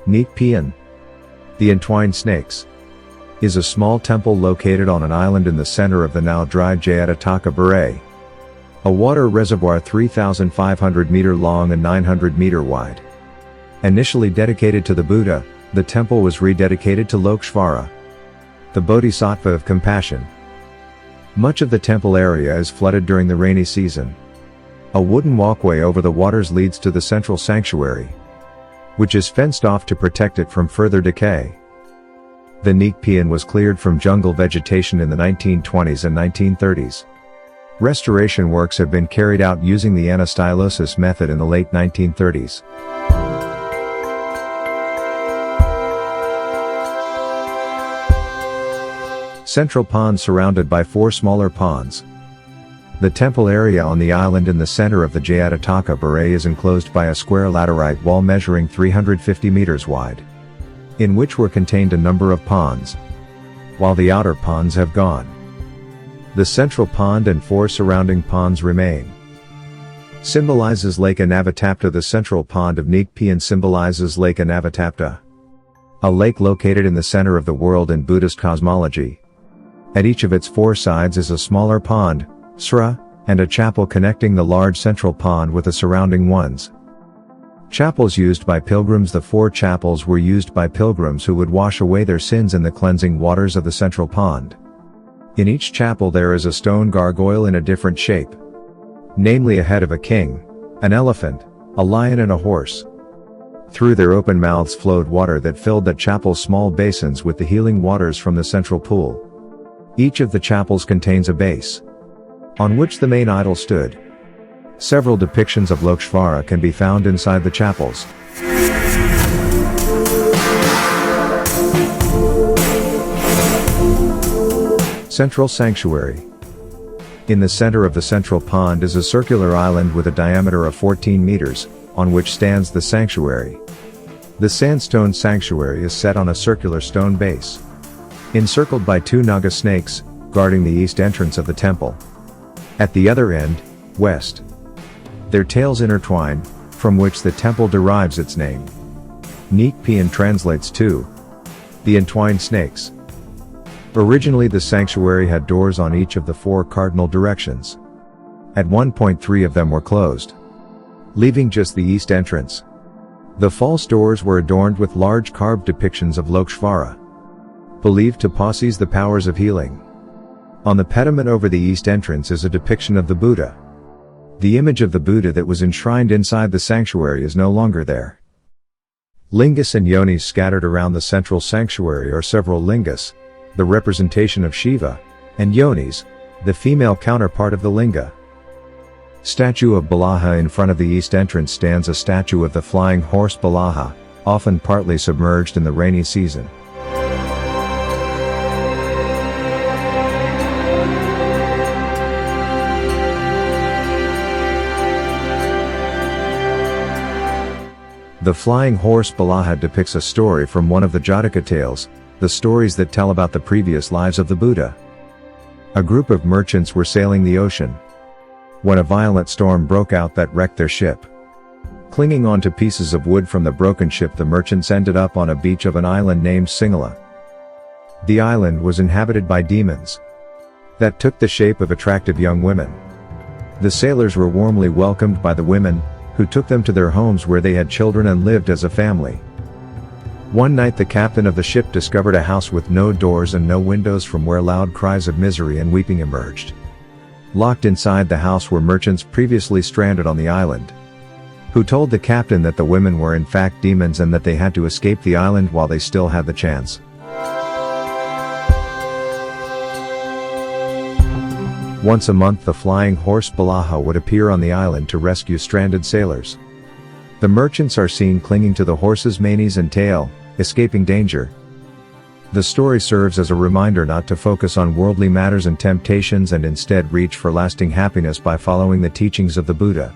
Neak Pean, the entwined snakes, is a small temple located on an island in the center of the now dry Jayatataka Baray, a water reservoir 3,500 meter long and 900 meter wide. Initially dedicated to the Buddha, the temple was rededicated to Lokeshvara, the Bodhisattva of compassion. Much of the temple area is flooded during the rainy season. A wooden walkway over the waters leads to the central sanctuary, which is fenced off to protect it from further decay. The Neak Pean was cleared from jungle vegetation in the 1920s and 1930s. Restoration works have been carried out using the anastylosis method in the late 1930s. Central pond surrounded by 4 smaller ponds. The temple area on the island in the center of the Jayatataka Baray is enclosed by a square laterite wall measuring 350 meters wide, in which were contained a number of ponds, while the outer ponds have gone. The central pond and 4 surrounding ponds remain. Symbolizes Lake Anavatapta. The central pond of Neak Pean symbolizes Lake Anavatapta, a lake located in the center of the world in Buddhist cosmology. At each of its 4 sides is a smaller pond, sra, and a chapel connecting the large central pond with the surrounding ones. Chapels used by pilgrims. The 4 chapels were used by pilgrims who would wash away their sins in the cleansing waters of the central pond. In each chapel there is a stone gargoyle in a different shape, namely a head of a king, an elephant, a lion and a horse. Through their open mouths flowed water that filled the chapel's small basins with the healing waters from the central pool. Each of the chapels contains a base, on which the main idol stood. Several depictions of Lokeshvara can be found inside the chapels. Central Sanctuary. In the center of the central pond is a circular island with a diameter of 14 meters, on which stands the sanctuary. The sandstone sanctuary is set on a circular stone base, encircled by 2 naga snakes, guarding the east entrance of the temple. At the other end, west, their tails intertwine, from which the temple derives its name. Neak Pean translates to the entwined snakes. Originally the sanctuary had doors on each of the 4 cardinal directions. At one point 3 of them were closed, leaving just the east entrance. The false doors were adorned with large carved depictions of Lokeshvara, believed to possess the powers of healing. On the pediment over the east entrance is a depiction of the Buddha. The image of the Buddha that was enshrined inside the sanctuary is no longer there. Lingas and yonis scattered around the central sanctuary are several lingas, the representation of Shiva, and yonis, the female counterpart of the linga. Statue of Balaha. In front of the east entrance stands a statue of the flying horse Balaha, often partly submerged in the rainy season. The flying horse Balaha depicts a story from one of the Jataka tales, the stories that tell about the previous lives of the Buddha. A group of merchants were sailing the ocean when a violent storm broke out that wrecked their ship. Clinging onto pieces of wood from the broken ship, the merchants ended up on a beach of an island named Singala. The island was inhabited by demons that took the shape of attractive young women. The sailors were warmly welcomed by the women, who took them to their homes where they had children and lived as a family. One night the captain of the ship discovered a house with no doors and no windows, from where loud cries of misery and weeping emerged. Locked inside the house were merchants previously stranded on the island, who told the captain that the women were in fact demons and that they had to escape the island while they still had the chance. Once a month the flying horse Balaha would appear on the island to rescue stranded sailors. The merchants are seen clinging to the horse's manes and tail, escaping danger. The story serves as a reminder not to focus on worldly matters and temptations and instead reach for lasting happiness by following the teachings of the Buddha.